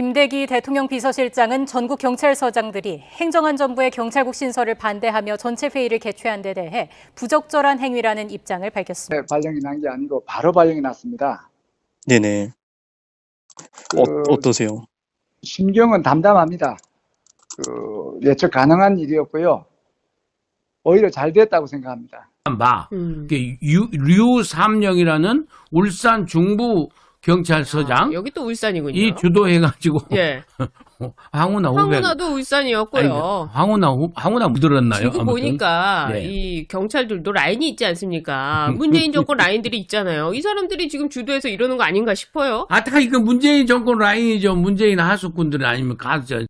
김대기 대통령 비서실장은 전국 경찰서장들이 행정안전부의 경찰국 신설을 반대하며 전체 회의를 개최한 데 대해 부적절한 행위라는 입장을 밝혔습니다. 발령이 난 게 아니고 바로 발령이 났습니다. 네네. 어떠세요? 심경은 담담합니다. 예측 가능한 일이었고요. 오히려 잘 됐다고 생각합니다. 류삼령이라는 울산 중부 경찰서장 여기 또 울산이군요. 이 주도해가지고 예. 황운하 후배 황운하도 울산이었고요. 황운하 묻어났나요? 지금 보니까 네. 이 경찰들도 라인이 있지 않습니까? 문재인 정권 라인들이 있잖아요. 이 사람들이 지금 주도해서 이러는 거 아닌가 싶어요. 다 이거 문재인 정권 라인이죠. 문재인 하수꾼들 아니면 가서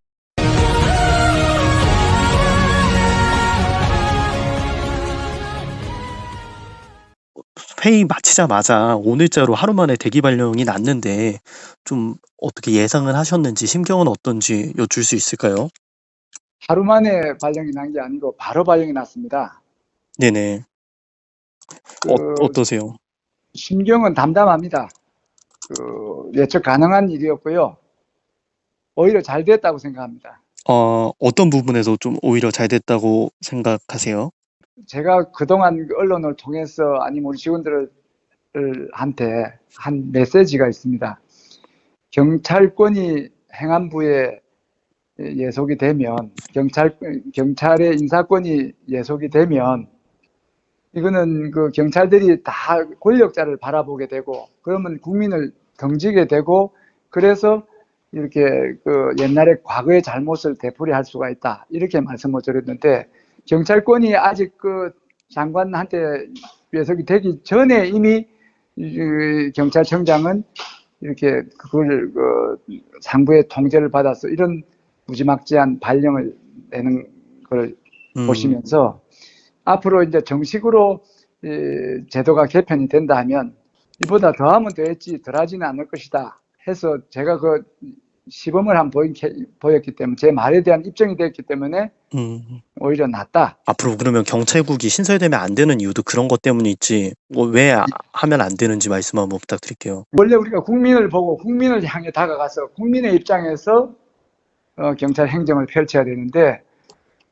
회의 마치자마자 오늘자로 하루 만에 대기 발령이 났는데 좀 어떻게 예상을 하셨는지 심경은 어떤지 여쭐 수 있을까요? 하루 만에 발령이 난 게 아니고 바로 발령이 났습니다. 네네. 어떠세요? 심경은 담담합니다. 예측 가능한 일이었고요. 오히려 잘 됐다고 생각합니다. 어떤 부분에서 좀 오히려 잘 됐다고 생각하세요? 제가 그동안 언론을 통해서 아니면 우리 직원들한테 한 메시지가 있습니다. 경찰권이 행안부에 예속이 되면, 경찰의 인사권이 예속이 되면, 이거는 그 경찰들이 다 권력자를 바라보게 되고, 그러면 국민을 등지게 되고, 그래서 이렇게 그 옛날에 과거의 잘못을 되풀이할 수가 있다. 이렇게 말씀을 드렸는데, 경찰권이 아직 그 장관한테 예속이 되기 전에 이미 경찰청장은 이렇게 그걸 상부의 통제를 받아서 이런 무지막지한 발령을 내는 걸 보시면서 앞으로 이제 정식으로 제도가 개편이 된다 하면 이보다 더하면 더했지 덜하지는 않을 것이다 해서 제가 그 시범을 한번 보였기 때문에 제 말에 대한 입증이 됐기 때문에 오히려 낫다. 앞으로 그러면 경찰국이 신설되면 안 되는 이유도 그런 것 때문이지 왜 하면 안 되는지 말씀 한번 부탁드릴게요. 원래 우리가 국민을 보고 국민을 향해 다가가서 국민의 입장에서 경찰 행정을 펼쳐야 되는데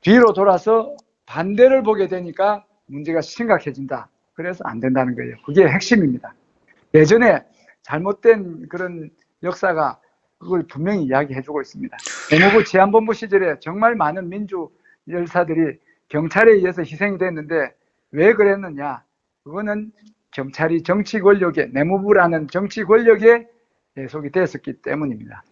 뒤로 돌아서 반대를 보게 되니까 문제가 심각해진다. 그래서 안 된다는 거예요. 그게 핵심입니다. 예전에 잘못된 그런 역사가 그걸 분명히 이야기해주고 있습니다. 법무부 치안본부 시절에 정말 많은 민주 열사들이 경찰에 의해서 희생이 됐는데 왜 그랬느냐? 그거는 경찰이 정치 권력에, 내무부라는 정치 권력에 예속이 됐었기 때문입니다.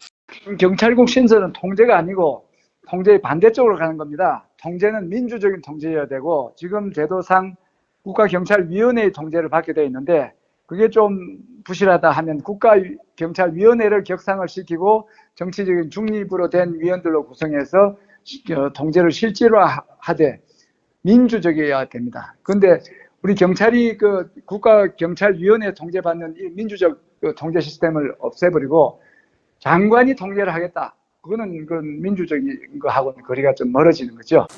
경찰국 신설은 통제가 아니고 통제의 반대쪽으로 가는 겁니다. 통제는 민주적인 통제여야 되고 지금 제도상 국가경찰위원회의 통제를 받게 되어 있는데 그게 좀 부실하다 하면 국가경찰위원회를 격상을 시키고 정치적인 중립으로 된 위원들로 구성해서 통제를 실질화하되 민주적이어야 됩니다. 그런데 우리 경찰이 그 국가경찰위원회 통제받는 이 민주적 통제 시스템을 없애버리고 장관이 통제를 하겠다. 그거는 그런 민주적인 거하고는 거리가 좀 멀어지는 거죠.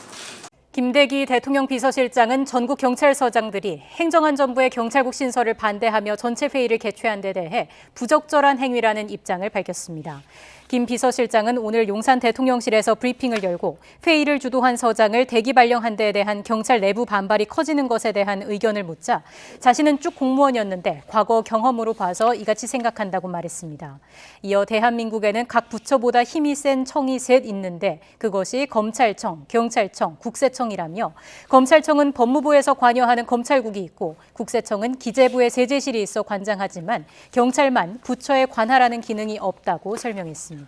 김대기 대통령 비서실장은 전국 경찰서장들이 행정안전부의 경찰국 신설을 반대하며 전체 회의를 개최한 데 대해 부적절한 행위라는 입장을 밝혔습니다. 김 비서실장은 오늘 용산 대통령실에서 브리핑을 열고 회의를 주도한 서장을 대기 발령한 데에 대한 경찰 내부 반발이 커지는 것에 대한 의견을 묻자 자신은 쭉 공무원이었는데 과거 경험으로 봐서 이같이 생각한다고 말했습니다. 이어 대한민국에는 각 부처보다 힘이 센 청이 셋 있는데 그것이 검찰청, 경찰청, 국세청이라며 검찰청은 법무부에서 관여하는 검찰국이 있고 국세청은 기재부의 세제실이 있어 관장하지만 경찰만 부처에 관할하는 기능이 없다고 설명했습니다.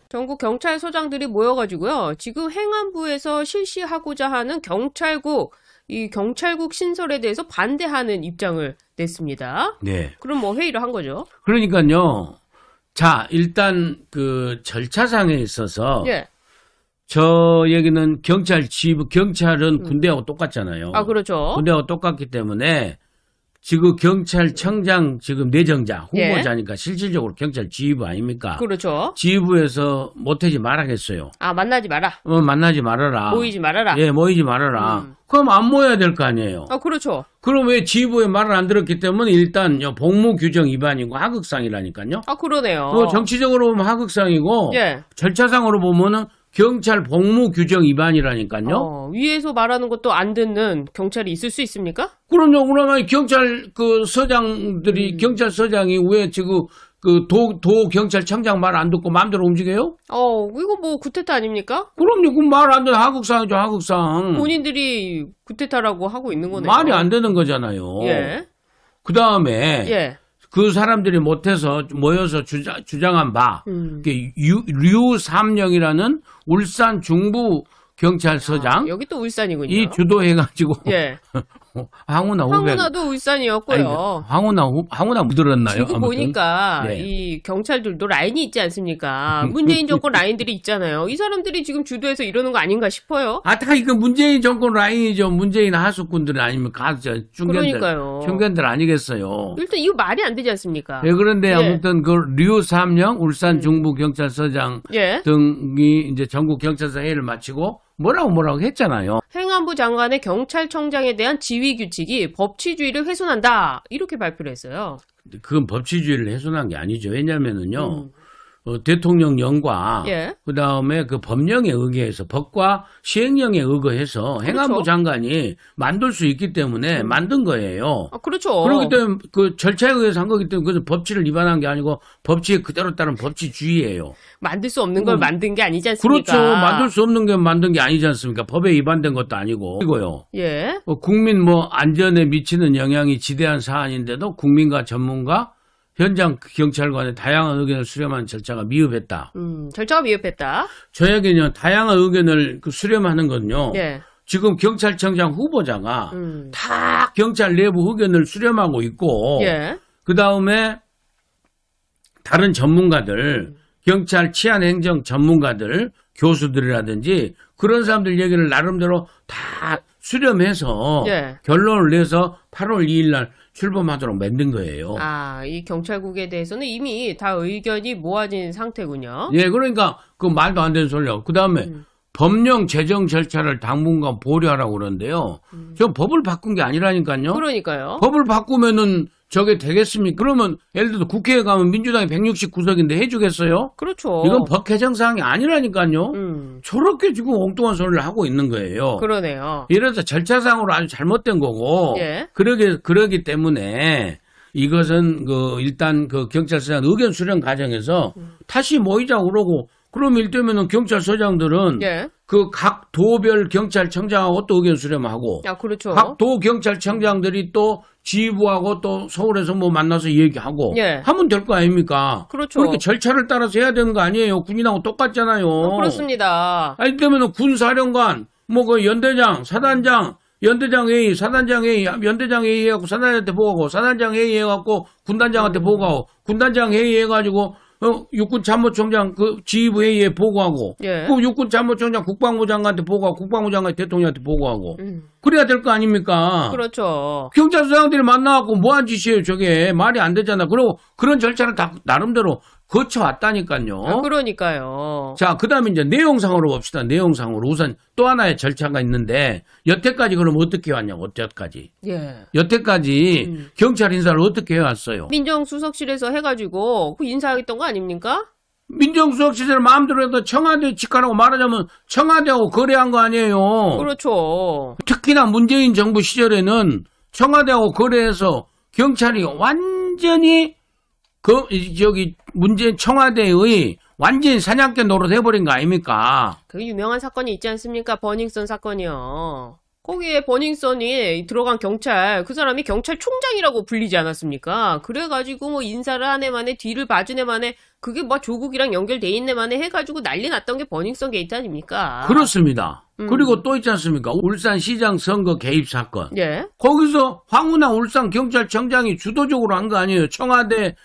전국 경찰서장들이 모여가지고요. 지금 행안부에서 실시하고자 하는 이 경찰국 신설에 대해서 반대하는 입장을 냈습니다. 네. 그럼 뭐 회의를 한 거죠? 그러니까요. 자, 일단 그 절차상에 있어서 예. 저 얘기는 경찰은 군대하고 똑같잖아요. 아, 그렇죠. 군대하고 똑같기 때문에 지금 경찰청장 지금 내정자 예. 후보자니까 실질적으로 경찰 지휘부 아닙니까? 그렇죠. 지휘부에서 못하지 말아겠어요. 아, 만나지 마라. 만나지 말아라. 모이지 말아라. 예, 모이지 말아라. 그럼 안 모여야 될 거 아니에요. 아, 그렇죠. 그럼 왜 지휘부의 말을 안 들었기 때문에 일단 복무 규정 위반이고 하극상이라니까요. 아, 그러네요. 정치적으로 보면 하극상이고 예. 절차상으로 보면은 경찰 복무 규정 위반이라니까요. 위에서 말하는 것도 안 듣는 경찰이 있을 수 있습니까? 그럼요. 그러면 경찰 그 서장들이 경찰서장이 왜 지금 그 도 경찰청장 말 안 듣고 마음대로 움직여요? 이거 뭐 구테타 아닙니까? 그럼요. 그 말 안 듣는 하극상이죠. 하극상. 본인들이 구테타라고 하고 있는 거네요. 말이 안 되는 거잖아요. 예. 그 다음에 예. 그 사람들이 못해서 모여서 주장한 바 류삼령이라는 울산 중부 경찰서장 여기 또 울산이군요. 이 주도해가지고 예. 황운하 후배 황운하도 울산이었고요. 황운하 묻었나요? 지금 보니까 네. 이 경찰들도 라인이 있지 않습니까? 문재인 정권 라인들이 있잖아요. 이 사람들이 지금 주도해서 이러는 거 아닌가 싶어요. 다 이거 문재인 정권 라인이죠. 문재인 하수꾼들 아닙니까? 그러니까요. 중견들 아니겠어요. 일단 이거 말이 안 되지 않습니까? 예, 그런데 예. 아무튼 그 류삼령 울산 중부 경찰서장 예. 등이 이제 전국 경찰서 회의를 마치고 뭐라고 했잖아요. 행안부 장관의 경찰청장에 대한 지휘 규칙이 법치주의를 훼손한다. 이렇게 발표를 했어요. 그건 법치주의를 훼손한 게 아니죠. 왜냐면은요. 대통령령과 예. 그다음에 그 법령에 의거해서 법과 시행령에 의거해서 행안부 장관이 만들 수 있기 때문에 만든 거예요. 아, 그렇죠. 그렇기 때문에 그 절차에 의해서 한 거기 때문에 그래서 법치를 위반한 게 아니고 법치에 그대로 따른 법치주의예요. 만들 수 없는 걸 만든 게 아니지 않습니까? 그렇죠. 만들 수 없는 게 만든 게 아니지 않습니까? 법에 위반된 것도 아니고. 이거요. 예. 국민 안전에 미치는 영향이 지대한 사안인데도 국민과 전문가 현장 경찰관의 다양한 의견을 수렴하는 절차가 미흡했다. 절차가 미흡했다. 저에게는 다양한 의견을 수렴하는 건요. 예. 지금 경찰청장 후보자가 다 경찰 내부 의견을 수렴하고 있고, 예. 그 다음에 다른 전문가들, 경찰 치안행정 전문가들, 교수들이라든지 그런 사람들 얘기를 나름대로 다 수렴해서 예. 결론을 내서 8월 2일 날 출범하도록 만든 거예요. 이 경찰국에 대해서는 이미 다 의견이 모아진 상태군요. 예, 그러니까 그 말도 안 되는 소리요. 그 다음에 법령 제정 절차를 당분간 보류하라고 그러는데요. 저 법을 바꾼 게 아니라니까요. 그러니까요. 법을 바꾸면은 저게 되겠습니까? 그러면 예를 들어 국회에 가면 민주당이 169석인데 해주겠어요? 그렇죠. 이건 법 개정 사항이 아니라니까요. 저렇게 지금 엉뚱한 소리를 하고 있는 거예요. 그러네요. 이래서 절차상으로 아주 잘못된 거고, 예. 그러기 때문에 이것은 일단 경찰서장 의견 수렴 과정에서 다시 모이자고 그러고, 그럼 일테면은 경찰서장들은 예. 각 도별 경찰청장하고 또 의견 수렴하고, 그렇죠. 각 도 경찰청장들이 또 지휘부하고 또 서울에서 만나서 얘기하고 예. 하면 될 거 아닙니까? 그렇죠. 그렇게 절차를 따라서 해야 되는 거 아니에요? 군인하고 똑같잖아요. 그렇습니다. 아니 때문에 군사령관, 연대장, 사단장, 연대장 회의, 사단장 회의, 연대장 회의 해갖고 사단장한테 보고하고, 사단장 회의 해갖고 군단장한테 보고하고, 군단장 회의 해가지고 육군 참모총장 지휘부 회의에 보고하고, 예. 그 육군 참모총장 국방부 장관한테 보고하고, 국방부 장관 대통령한테 보고하고, 그래야 될 거 아닙니까? 그렇죠. 경찰서장들이 만나갖고 뭐한 짓이에요, 저게. 말이 안 되잖아. 그리고 그런 절차를 다 나름대로 거쳐왔다니까요. 그러니까요. 자, 그 다음에 이제 내용상으로 봅시다. 내용상으로. 우선 또 하나의 절차가 있는데, 여태까지 그럼 어떻게 해왔냐고, 여태까지. 예. 여태까지 경찰 인사를 어떻게 해왔어요? 민정수석실에서 해가지고 인사하겠던 거 아닙니까? 민정수석 시절 마음대로 해도 청와대 직관하고 말하자면 청와대하고 거래한 거 아니에요. 그렇죠. 특히나 문재인 정부 시절에는 청와대하고 거래해서 경찰이 완전히 문재인 청와대의 완전히 사냥개 노릇 해버린 거 아닙니까? 그 유명한 사건이 있지 않습니까? 버닝썬 사건이요. 거기에 버닝썬이 들어간 경찰, 그 사람이 경찰총장이라고 불리지 않았습니까? 그래가지고 인사를 한 애만에 뒤를 봐준 애만에 그게 조국이랑 연결돼 있는 애만에 해가지고 난리 났던 게 버닝썬 게이트 아닙니까? 그렇습니다. 그리고 또 있지 않습니까? 울산시장 선거 개입 사건. 예. 거기서 황운하 울산경찰청장이 주도적으로 한 거 아니에요. 청와대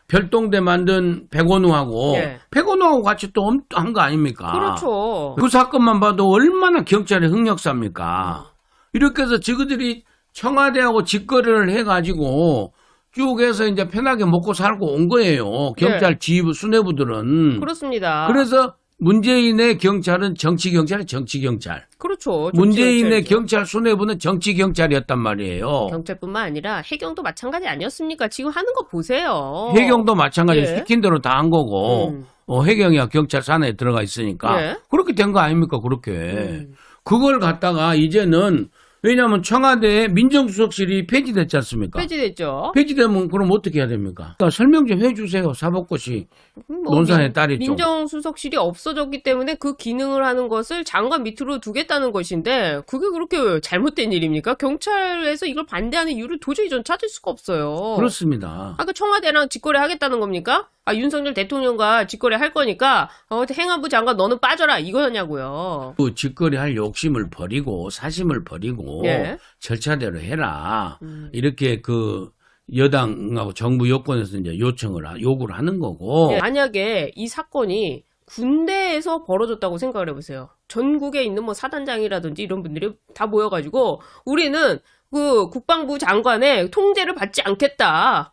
별동대 만든 백원우하고 예. 백원우하고 같이 또 한 거 아닙니까? 그렇죠. 그 사건만 봐도 얼마나 경찰의 흑역사입니까? 이렇게 해서 저들이 청와대하고 직거래를 해가지고 쭉 해서 이제 편하게 먹고 살고 온 거예요. 경찰 지휘부 수뇌부들은. 그렇습니다. 그래서 문재인의 경찰은 정치경찰이 정치경찰. 그렇죠. 문재인의 정치경찰이죠. 경찰 수뇌부는 정치경찰이었단 말이에요. 경찰뿐만 아니라 해경도 마찬가지 아니었습니까? 지금 하는 거 보세요. 해경도 마찬가지로 예. 시킨 대로 다 한 거고 해경이야 경찰 산하에 들어가 있으니까 예. 그렇게 된 거 아닙니까? 그렇게. 그걸 갖다가 이제는 왜냐하면 청와대에 민정수석실이 폐지됐지 않습니까? 폐지됐죠. 폐지되면 그럼 어떻게 해야 됩니까? 그러니까 설명 좀 해주세요. 사법고시 뭐 논산의 딸이 좀. 민정수석실이 없어졌기 때문에 그 기능을 하는 것을 장관 밑으로 두겠다는 것인데 그게 그렇게 잘못된 일입니까? 경찰에서 이걸 반대하는 이유를 도저히 전 찾을 수가 없어요. 그렇습니다. 아까 청와대랑 직거래 하겠다는 겁니까? 윤석열 대통령과 직거래 할 거니까 행안부 장관 너는 빠져라 이거냐고요. 그 직거래할 욕심을 버리고 사심을 버리고 예. 절차대로 해라. 이렇게 그 여당하고 정부 여권에서 이제 요구를 하는 거고. 예, 만약에 이 사건이 군대에서 벌어졌다고 생각을 해보세요. 전국에 있는 뭐 사단장이라든지 이런 분들이 다 모여가지고 우리는 그 국방부 장관의 통제를 받지 않겠다.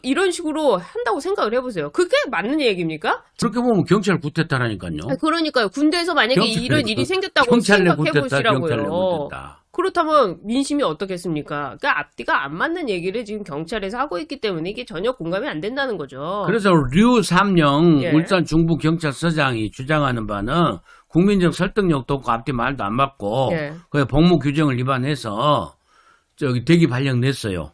이런 식으로 한다고 생각을 해보세요. 그게 맞는 얘기입니까? 그렇게 보면 경찰 구태타라니까요. 그러니까요. 군대에서 만약에 이런 일이 생겼다고 경찰 내 생각해 구태타, 경찰 내 보시라고요. 구태타. 그렇다면 민심이 어떻겠습니까? 그러니까 앞뒤가 안 맞는 얘기를 지금 경찰에서 하고 있기 때문에 이게 전혀 공감이 안 된다는 거죠. 그래서 류삼영 예. 울산 중부경찰서장이 주장하는 바는 국민적 설득력도 없고 앞뒤 말도 안 맞고 예. 그 복무 규정을 위반해서 저기 대기 발령 냈어요.